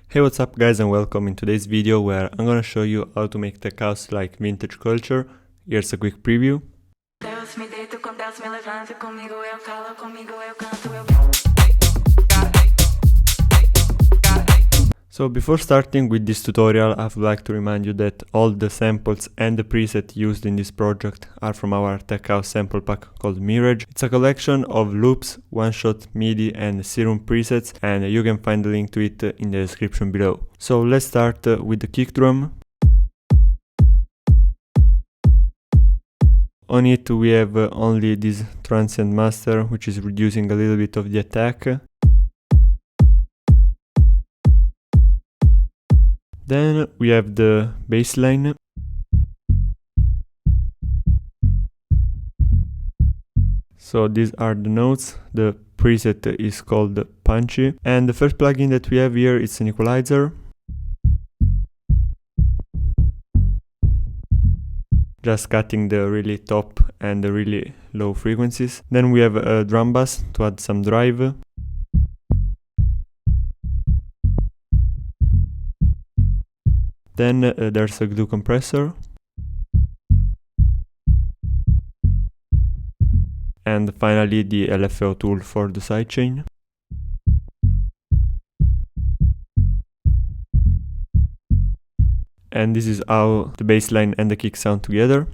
Hey, what's up guys, and welcome in today's video where I'm gonna show you how to make tech house like vintage culture. Here's a quick preview. So before starting with this tutorial, I would like to remind you that all the samples and the preset used in this project are from our tech house sample pack called Mirage. It's a collection of loops, one-shot, MIDI and serum presets, and you can find the link to it in the description below. So let's start with the kick drum. On it we have only this transient master, which is reducing a little bit of the attack. Then we have the bass line. So these are the notes. The preset is called Punchy. And the first plugin that we have here is an equalizer. Just cutting the really top and the really low frequencies. Then we have a drum bass to add some drive. Then there's a glue compressor. And finally the LFO tool for the sidechain. And this is how the bass line and the kick sound together.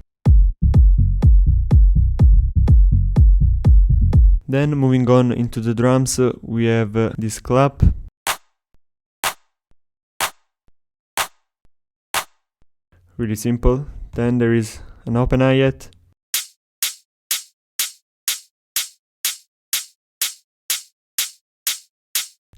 Then moving on into the drums, we have this clap. Really simple. Then there is an open hi-hat.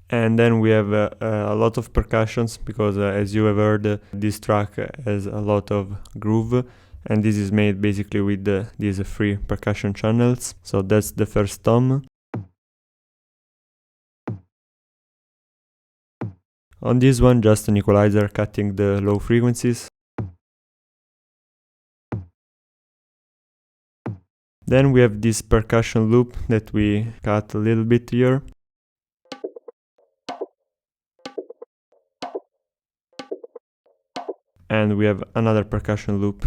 And then we have a lot of percussions, because as you have heard, this track has a lot of groove, and this is made basically with these three percussion channels. So that's the first tom. On this one, just an equalizer cutting the low frequencies. Then we have this percussion loop that we cut a little bit here. And we have another percussion loop.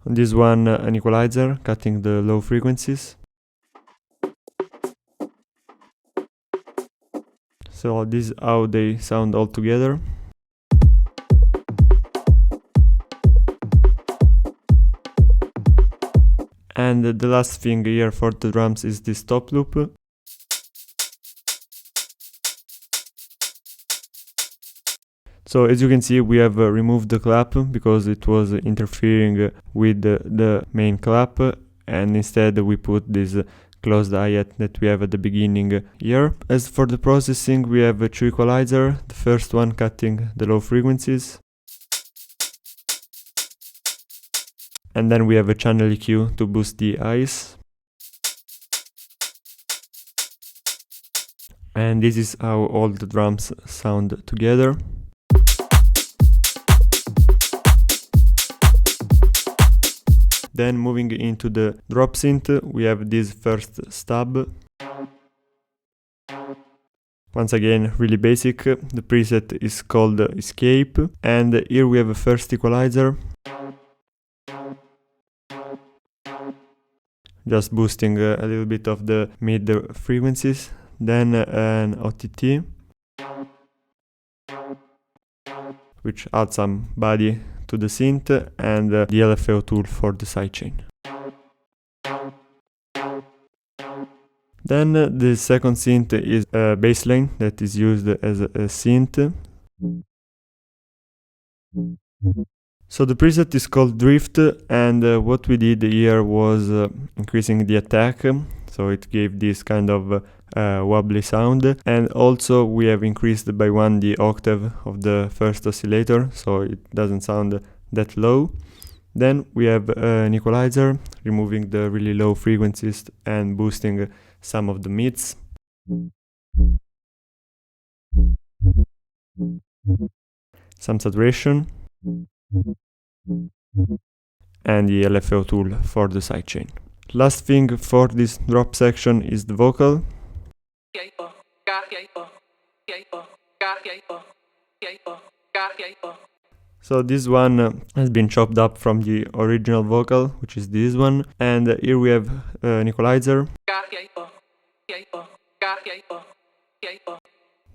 On this one, an equalizer cutting the low frequencies. So this is how they sound all together. And the last thing here for the drums is this top loop. So as you can see, we have removed the clap because it was interfering with the main clap, and instead we put this closed hi-hat that we have at the beginning here. As for the processing, we have two equalizers, the first one cutting the low frequencies. And then we have a channel EQ to boost the highs. And this is how all the drums sound together. Then moving into the drop synth, we have this first stub. Once again, really basic. The preset is called Escape. And here we have a first equalizer. Just boosting a little bit of the mid frequencies. Then an OTT, which adds some body to the synth, and the LFO tool for the sidechain. Then the second synth is a bassline that is used as a synth. So the preset is called Drift, and what we did here was increasing the attack, so it gave this kind of wobbly sound, and also we have increased by 1 the octave of the first oscillator, so it doesn't sound that low. Then we have an equalizer, removing the really low frequencies and boosting some of the mids. Some saturation. And the LFO tool for the sidechain. last thing for this drop section is the vocal. So this one has been chopped up from the original vocal, which is this one, and here we have an equalizer.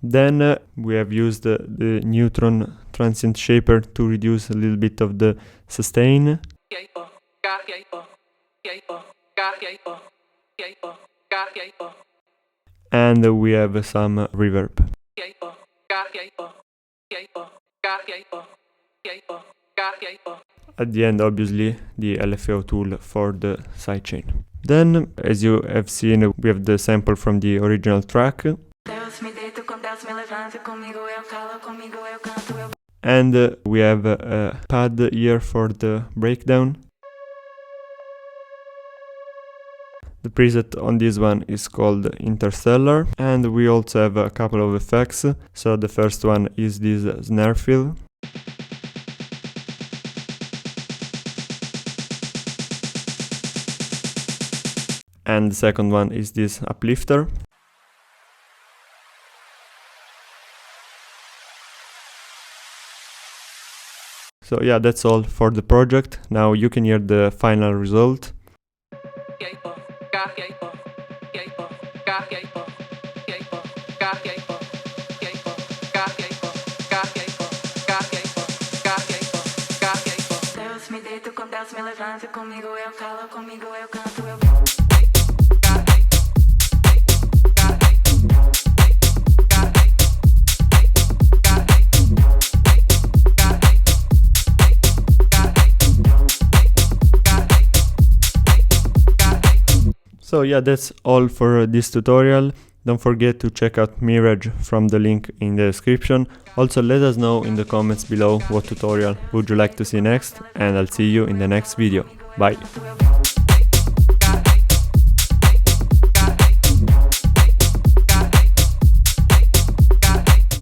Then we have used the neutron transient shaper to reduce a little bit of the sustain. And we have some reverb. At the end, obviously, the LFO tool for the sidechain. Then, as you have seen, we have the sample from the original track. And we have a pad here for the breakdown. The preset on this one is called Interstellar, and we also have a couple of effects. So the first one is this snare fill. And the second one is this uplifter. So yeah, that's all for the project. Now you can hear the final result. So yeah, that's all for this tutorial. Don't forget to check out Mirage from the link in the description. Also let us know in the comments below what tutorial would you like to see next, and I'll see you in the next video. Bye!